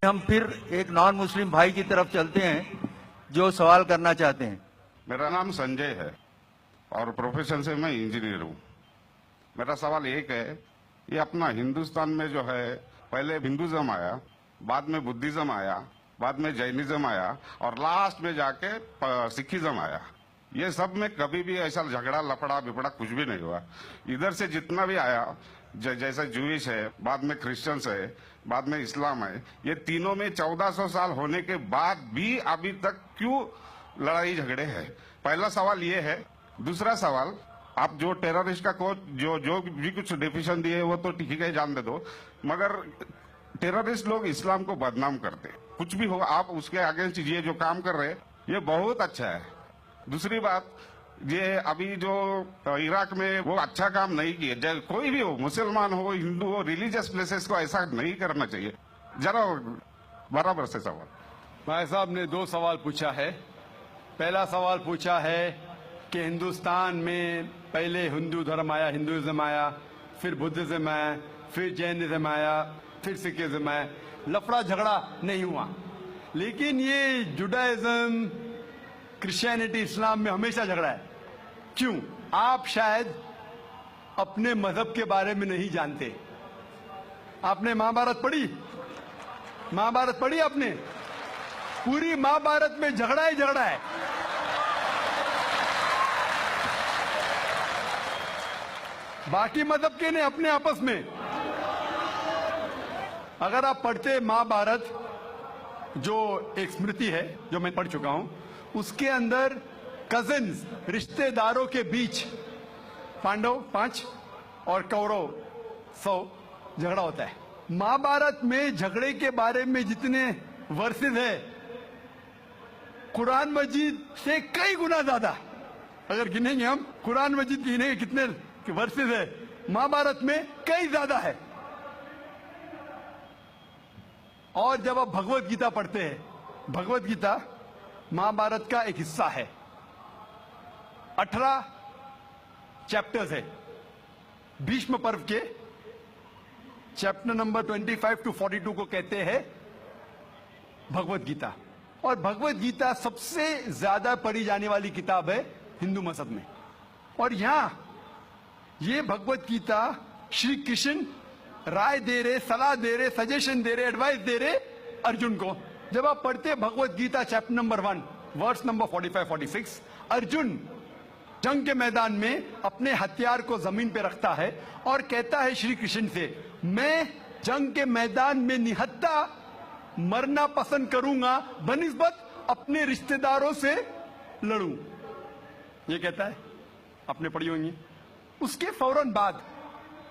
हम फिर एक नॉन मुस्लिम भाई की तरफ चलते हैं जो सवाल करना चाहते हैं। मेरा नाम संजय है और प्रोफेशन से मैं इंजीनियर हूँ। मेरा सवाल एक है, ये अपना हिंदुस्तान में जो है पहले हिंदुज्म आया, बाद में बुद्धिज्म आया, बाद में जैनिज्म आया और लास्ट में जाके सिखिज्म आया। ये सब में कभी भी ऐसा झगड़ा लफड़ा बिपड़ा कुछ भी नहीं हुआ। इधर से जितना भी आया, जैसा जूइश है, बाद में क्रिश्चियंस है, बाद में इस्लाम है, ये तीनों में 1400 साल होने के बाद भी अभी तक क्यों लड़ाई झगड़े हैं? पहला सवाल ये है। दूसरा सवाल, आप जो टेररिस्ट का जो भी कुछ डिफिनेशन दिए वो तो ठीक है, जान दे दो, मगर टेररिस्ट लोग इस्लाम को बदनाम करते। कुछ भी हो, आप उसके अगेंस्ट ये जो काम कर रहे हैं ये बहुत अच्छा है। दूसरी बात, ये अभी जो इराक में वो अच्छा काम नहीं किए, कोई भी हो, मुसलमान हो, हिंदू हो, रिलीजियस प्लेसेस को ऐसा नहीं करना चाहिए। जरा बराबर से सवाल। भाई साहब ने दो सवाल पूछा है। पहला सवाल पूछा है कि हिंदुस्तान में पहले हिंदू धर्म आया, हिंदुइज्म आया, फिर बुद्धिज्म आया, फिर जैनिज्म आया, फिर सिखिज्म आया। लफड़ा झगड़ा नहीं हुआ, लेकिन ये जुडाइज्म, क्रिश्चियनिटी, इस्लाम में हमेशा झगड़ा है। क्यों? आप शायद अपने मजहब के बारे में नहीं जानते। आपने महाभारत पढ़ी? महाभारत पढ़ी आपने? पूरी महाभारत में झगड़ा ही झगड़ा है। बाकी मजहब के ने अपने आपस में। अगर आप पढ़ते महाभारत, जो एक स्मृति है जो मैं पढ़ चुका हूं, उसके अंदर कजिन्स, रिश्तेदारों के बीच पांडव 5 और कौरव 100 झगड़ा होता है। महाभारत में झगड़े के बारे में जितने वर्सेस है, कुरान मजीद से कई गुना ज्यादा। अगर गिनेंगे हम, कुरान मजीद गिनेंगे कितने वर्सेस है, महाभारत में कई ज्यादा है। और जब आप भगवत गीता पढ़ते हैं, भगवत गीता महाभारत का एक हिस्सा है। 18 चैप्टर्स है। भीष्म पर्व के चैप्टर नंबर 25 to 42 को कहते हैं भगवत गीता। और भगवत गीता सबसे ज्यादा पढ़ी जाने वाली किताब है हिंदू मजहब में। और यहां ये भगवत गीता श्री कृष्ण राय दे रहे, सलाह दे रहे, सजेशन दे रहे, एडवाइस दे रहे अर्जुन को। जब आप पढ़ते Bhagavad Gita chapter number 1 verse number 45-46, Arjun जंग के मैदान में अपने हथियार को जमीन पे रखता है और कहता है श्री कृष्ण से, मैं जंग के मैदान में निहत्था मरना पसंद करूंगा बनिस्बत अपने रिश्तेदारों से लड़ूं। ये कहता है, आपने पढ़ी होंगी। उसके फौरन बाद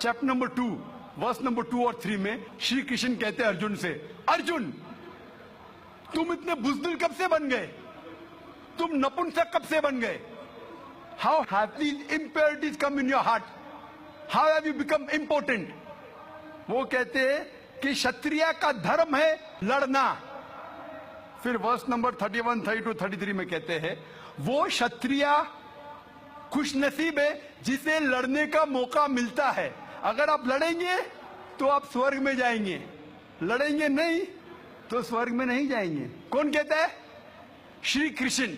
चैप्टर नंबर 2 वर्स नंबर 2 और 3 में श्री कृष्ण कहते हैं अर्जुन से, अर्जुन तुम इतने बुज़दिल कब से बन गए? तुम नपुंसक कब से बन गए? How have these impurities come in your heart? How have you become important? वो कहते हैं कि क्षत्रिय का धर्म है लड़ना। फिर वर्स नंबर 31, 32, 33 में कहते हैं, वो क्षत्रिय खुशनसीब है जिसे लड़ने का मौका मिलता है। अगर आप लड़ेंगे तो आप स्वर्ग में जाएंगे, लड़ेंगे नहीं तो स्वर्ग में नहीं जाएंगे। कौन कहता है? श्री कृष्ण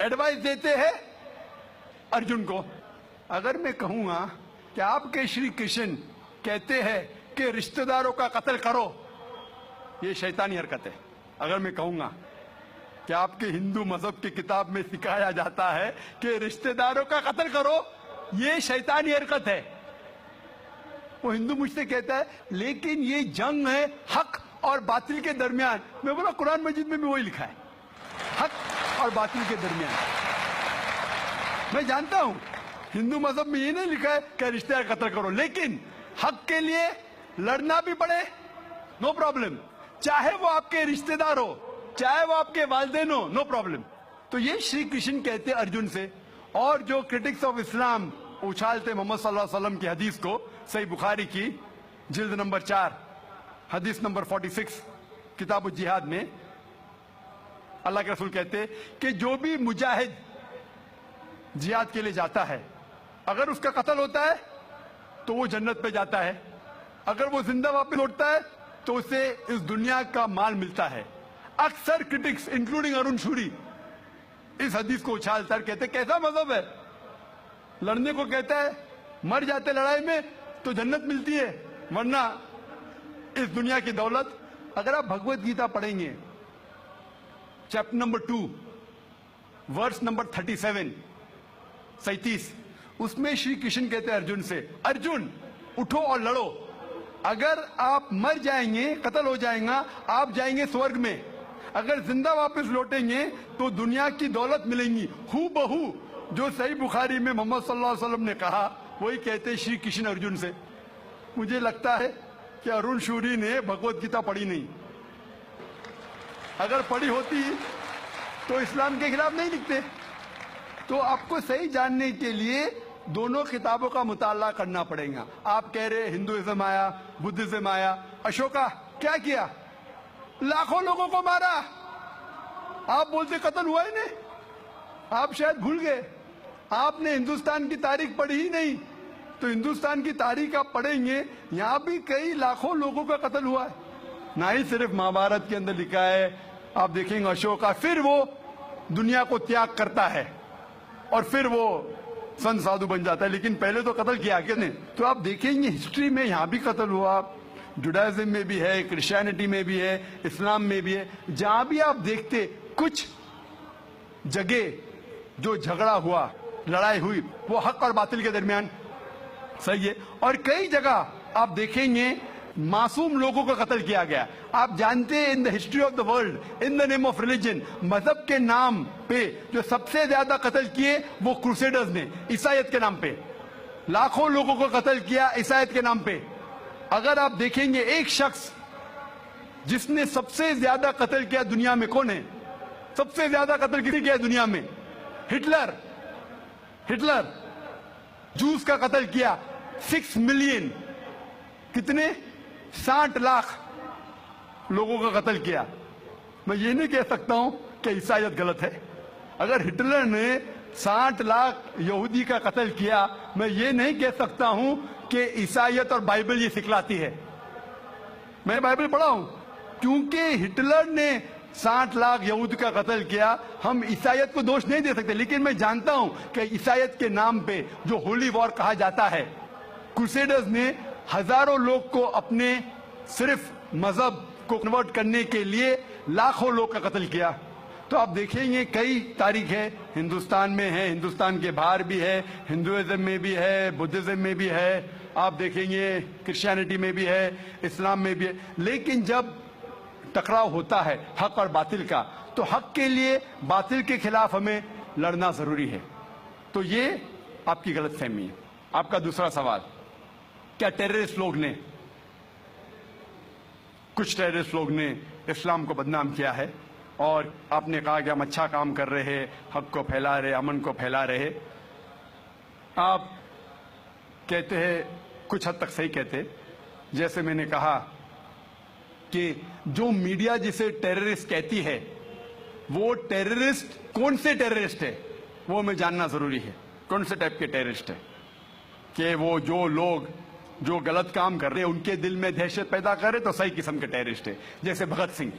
एडवाइस देते हैं अर्जुन को। अगर मैं कहूंगा कि आपके श्री कृष्ण कहते हैं कि रिश्तेदारों का कत्ल करो, ये शैतानी हरकत है। अगर मैं कहूंगा कि आपके हिंदू मजहब की किताब में सिखाया जाता है कि रिश्तेदारों का कत्ल करो, ये शैतानी हरकत है। वो हिंदू मुझसे कहता है लेकिन ये जंग है हक और बातिल के दरमियान। मैं बोला कुरान मजीद में भी वही लिखा है, हक और बातिल के दरमियान। मैं जानता हूं हिंदू मजहब में ये नहीं लिखा है कि रिश्तेदार कत्ल करो, लेकिन हक के लिए लड़ना भी पड़े, नो प्रॉब्लम। चाहे वो आपके रिश्तेदार हो, चाहे वो आपके वालिदैन हो, नो प्रॉब्लम। तो ये श्री कृष्ण कहते अर्जुन से। और जो क्रिटिक्स ऑफ इस्लाम उछालते मोहम्मद सल्लल्लाहु अलैहि वसल्लम की हदीस को, सही बुखारी की जिल्द नंबर 4 हदीस नंबर 46 किताब जिहाद में अल्लाह के रसूल कहते कि जो भी मुजाहिद जिहाद के लिए जाता है, अगर उसका कत्ल होता है तो वो जन्नत पे जाता है, अगर वो जिंदा वापस लौटता है तो उसे इस दुनिया का माल मिलता है। अक्सर क्रिटिक्स इंक्लूडिंग अरुण शूरी इस हदीस को उछालकर कहते कैसा मजहब है, लड़ने को कहता है, मर जाते लड़ाई में तो जन्नत मिलती है, वरना इस दुनिया की दौलत। अगर आप भगवत गीता पढ़ेंगे चैप्टर नंबर 2 वर्स नंबर 37, उसमें श्री कृष्ण कहते हैं अर्जुन से, अर्जुन उठो और लड़ो, अगर आप मर जाएंगे, कत्ल हो जाएगा, आप जाएंगे स्वर्ग में, अगर जिंदा वापस लौटेंगे तो दुनिया की दौलत मिलेंगी। हू बहू जो सही बुखारी में मोहम्मद सल्लल्लाहु अलैहि वसल्लम ने कहा वही कहते श्री कृष्ण अर्जुन से। मुझे लगता है कि अरुण शूरी ने भगवत गीता पढ़ी नहीं, अगर पढ़ी होती तो इस्लाम के खिलाफ नहीं लिखते। तो आपको सही जानने के लिए दोनों किताबों का मुताला करना पड़ेगा। आप कह रहे हिंदुइज्म आया, बुद्धिज्म आया, अशोका क्या किया, लाखों लोगों को मारा, आप बोलते कत्ल हुआ ही नहीं, आप शायद भूल गए, आपने हिंदुस्तान की तारीख पढ़ी ही नहीं। तो हिंदुस्तान की तारीख आप पढ़ेंगे, यहां भी कई लाखों लोगों का कत्ल हुआ है, ना ही सिर्फ महाभारत के अंदर लिखा है। आप देखेंगे अशोका फिर वो दुनिया को त्याग करता है और फिर वो संत साधु बन जाता है, लेकिन पहले तो कत्ल किया किसने। तो आप देखेंगे हिस्ट्री में यहां भी कत्ल हुआ, जुडाइज्म में भी है, क्रिश्चियनिटी में भी है, इस्लाम में भी है। जहां भी आप देखते कुछ जगह जो झगड़ा हुआ, लड़ाई हुई, वो हक और बातिल के दरमियान, सही है। और कई जगह आप देखेंगे मासूम लोगों को कत्ल किया गया। आप जानते हैं in the history of the world in the name of religion, मजहब के नाम पे जो सबसे ज्यादा कत्ल किए वो क्रूसेडर्स ने, ईसाईयत के नाम पे लाखों लोगों को कत्ल किया, ईसाईयत के नाम पे। अगर आप देखेंगे एक शख्स जिसने सबसे ज्यादा कत्ल किया दुनिया में, कौन है? सबसे ज्यादा कत्ल किसी किया दुनिया में? हिटलर। हिटलर जूस का कत्ल किया, 6 मिलियन, कितने 60 लाख लोगों का कत्ल किया। मैं ये नहीं कह सकता हूं कि ईसाईयत गलत है। अगर हिटलर ने 60 लाख यहूदी का कत्ल किया, मैं ये नहीं कह सकता हूं कि ईसाईयत और बाइबल ये सिखलाती है। मैं बाइबल पढ़ा हूं, क्योंकि हिटलर ने 60 लाख यहूद का कत्ल किया, हम ईसाईयत को दोष नहीं दे सकते। लेकिन मैं जानता हूं कि ईसाईयत के नाम पे जो होली वॉर कहा जाता है, क्रूसेडर्स ने हजारों लोग को अपने सिर्फ मजहब को कन्वर्ट करने के लिए लाखों लोग का कत्ल किया। तो आप देखेंगे कई तारीख है, हिंदुस्तान में है, हिंदुस्तान के बाहर भी है, हिंदुइज्म में भी है, बुद्धिज्म में भी है, आप देखेंगे क्रिश्चियनिटी में भी है, इस्लाम में भी है। लेकिन जब टकराव होता है हक और बातिल का, तो हक के लिए बातिल के खिलाफ हमें लड़ना जरूरी है। तो ये आपकी गलतफहमी है। आपका दूसरा सवाल, क्या टेररिस्ट लोग ने, कुछ टेररिस्ट लोग ने इस्लाम को बदनाम किया है, और आपने कहा कि हम अच्छा काम कर रहे हैं, हक को फैला रहे, अमन को फैला रहे। आप कहते हैं, कुछ हद तक सही कहते, जैसे मैंने कहा कि जो मीडिया जिसे टेररिस्ट कहती है, वो टेररिस्ट कौन से टेररिस्ट है वो हमें जानना जरूरी है। कौन से टाइप के टेररिस्ट है, कि वो जो लोग जो गलत काम कर रहे हैं उनके दिल में दहशत पैदा करे तो सही किस्म के टेररिस्ट है। जैसे भगत सिंह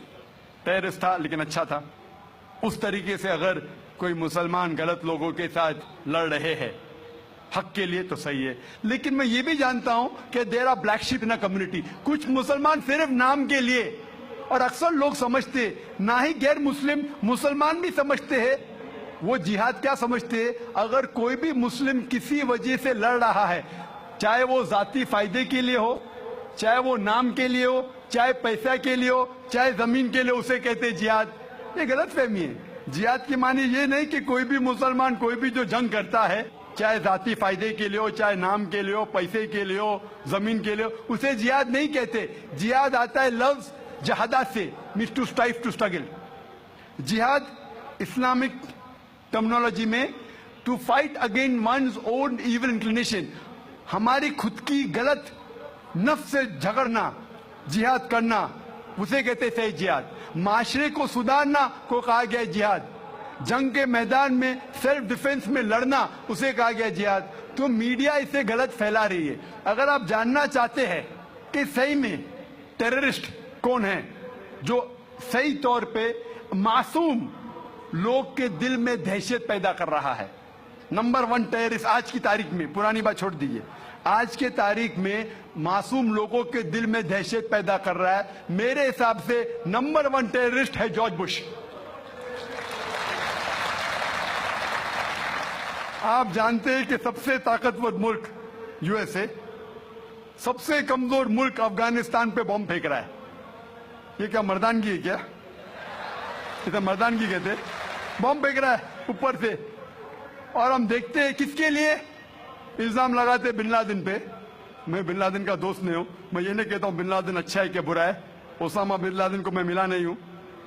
टेररिस्ट था लेकिन अच्छा था, उस तरीके से अगर कोई मुसलमान गलत लोगों के साथ लड़ रहे हैं हक के लिए तो सही है। लेकिन मैं ये भी जानता हूं कि there are black sheep in a community, कुछ मुसलमान सिर्फ नाम के लिए, और अक्सर लोग समझते, ना ही गैर मुस्लिम, मुसलमान भी समझते हैं, वो जिहाद क्या समझते हैं, अगर कोई भी मुस्लिम किसी वजह से लड़ रहा है, चाहे वो जाती फायदे के लिए हो, चाहे वो नाम के लिए हो, चाहे पैसा के लिए हो, चाहे जमीन के लिए, उसे कहते हैं जिहाद। ये गलत फहमी है। जिहाद की मानी ये नहीं कि कोई भी मुसलमान कोई भी जो जंग करता है, चाहे जाती फायदे के लिए हो, चाहे नाम के लिए हो, पैसे के लिए हो, जमीन के लिए हो, उसे जिहाद नहीं कहते। जिहाद आता है लफ्ज जहादा से, means to strive, to struggle. जिहाद इस्लामिक टर्मिनोलॉजी में to fight against one's own evil inclination, हमारी खुद की गलत नफ्स से झगड़ना, जिहाद करना, उसे कहते सही जिहाद। माशरे को सुधारना को कहा गया जिहाद। जंग के मैदान में सेल्फ डिफेंस में लड़ना, उसे कहा गया जिहाद। तो मीडिया इसे गलत फैला रही है। अगर आप जानना चाहते हैं कि सही में टेररिस्ट कौन है जो सही तौर पे मासूम लोग के दिल में दहशत पैदा कर रहा है? नंबर 1 टेररिस्ट आज की तारीख में, पुरानी बात छोड़ दीजिए, आज के तारीख में मासूम लोगों के दिल में दहशत पैदा कर रहा है, मेरे हिसाब से नंबर 1 टेररिस्ट है जॉर्ज बुश। आप जानते हैं कि सबसे ताकतवर मुल्क यूएसए, सबसे कमजोर मुल्क अफगानिस्तान पे बॉम्ब फेंक रहा है। ये क्या मर्दानगी है क्या? इसे मर्दानगी कहते? बॉम्ब फेंक रहा है ऊपर से, और हम देखते हैं किसके लिए इल्जाम लगाते बिन लादेन पे। मैं बिन लादेन का दोस्त नहीं हूं, मैं ये नहीं कहता हूं बिन लादेन अच्छा है क्या बुरा है। ओसामा बिन लादेन को मैं मिला नहीं हूं,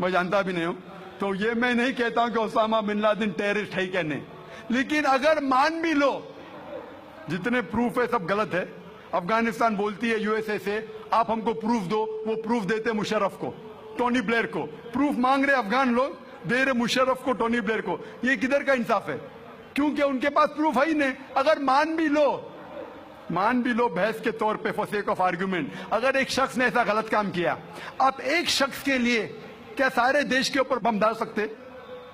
मैं जानता भी नहीं हूं, तो ये मैं नहीं कहता हूं कि ओसामा बिन लादेन टेररिस्ट है क्या नहीं। लेकिन अगर मान भी लो, जितने प्रूफ है सब गलत है। अफगानिस्तान बोलती है यूएसए से आप हमको प्रूफ दो, वो प्रूफ देते मुशर्रफ को, टोनी ब्लेयर को। प्रूफ मांग रहे अफगान लोग, दे रहे मुशर्रफ को, टोनी ब्लेयर को। ये किधर का इंसाफ है? क्योंकि उनके पास प्रूफ है ही नहीं। अगर मान भी लो बहस के तौर पे, फॉर सेक ऑफ आर्ग्यूमेंट, अगर एक शख्स ने ऐसा गलत काम किया, आप एक शख्स के लिए क्या सारे देश के ऊपर बम डाल सकते?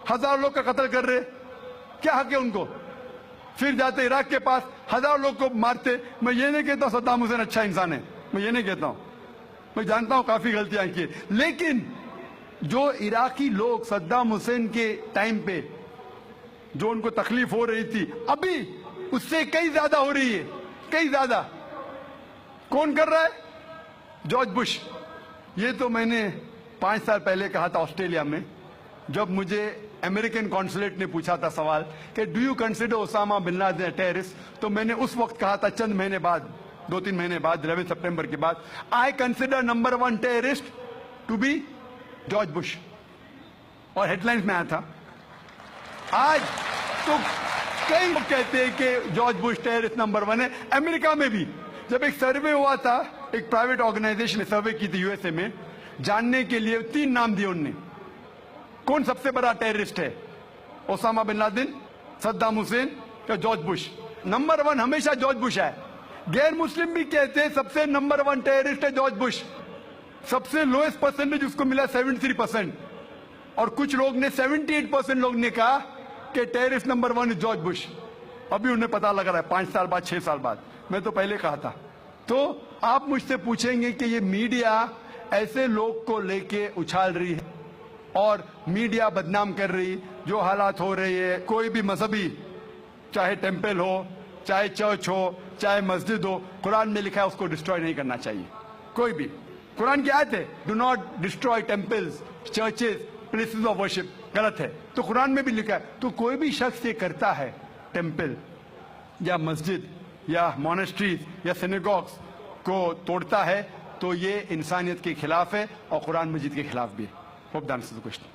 1000 लोग का कत्ल कर रहे, क्या हक है उनको? फिर जाते इराक के पास 1000 लोग को मारते। मैं ये नहीं कहता सद्दाम हुसैन अच्छा इंसान है, मैं ये नहीं कहता हूं, मैं जानता हूं काफी गलतियां की, लेकिन जो इराकी लोग सद्दाम हुसैन के टाइम पे जो उनको तकलीफ हो रही थी, अभी उससे कई ज्यादा हो रही है, कई ज्यादा। कौन कर रहा है? George Bush. ये तो मैंने 5 साल पहले कहा था ऑस्ट्रेलिया में, जब मुझे अमेरिकन कॉन्सुलेट ने पूछा था सवाल कि do you consider Osama bin Laden terrorist, तो मैंने उस वक्त कहा था, चंद महीने बाद, 2-3 महीने बाद, 11 सितंबर के बाद, I consider number 1 terrorist to be George Bush, और हेडलाइंस में आया था। आज तो कई लोग कहते हैं कि जॉर्ज बुश टेररिस्ट नंबर 1 है। अमेरिका में भी जब एक सर्वे हुआ था, एक प्राइवेट ऑर्गेनाइजेशन ने सर्वे की थी यूएसए में, जानने के लिए 3 नाम दिए उनने, कौन सबसे बड़ा टेररिस्ट है, Osama bin Laden, Saddam Hussein या जॉर्ज बुश। नंबर 1 हमेशा जॉर्ज बुश है। गैर मुस्लिम भी कहते हैं सबसे नंबर 1 टेररिस्ट है जॉर्ज बुश। सबसे लोएस्ट परसेंटेज उसको मिला 73%, और कुछ लोग ने 78% लोग ने कहा कि टेररिस्ट नंबर 1 जॉर्ज बुश। अभी उन्हें पता लग रहा है 5 साल बाद, 6 साल बाद, मैं तो पहले कहा था। तो आप मुझसे पूछेंगे कि ये मीडिया ऐसे लोग को लेके उछाल रही है और मीडिया बदनाम कर रही, जो हालात हो रही है, कोई भी मजहबी, चाहे टेंपल हो, चाहे चर्च हो, चाहे मस्जिद हो, कुरान में लिखा है उसको डिस्ट्रॉय नहीं करना चाहिए। कोई भी, कुरान की आयत है, do not destroy temples, churches, places of worship, गलत है, तो कुरान में भी लिखा है। तो कोई भी शख्स ये करता है, टेंपल या मस्जिद या मोनेस्ट्रीज या सिनेगॉग्स को तोड़ता है, तो ये इंसानियत के खिलाफ है और कुरान मजीद के खिलाफ भी है। Hope that answers the question.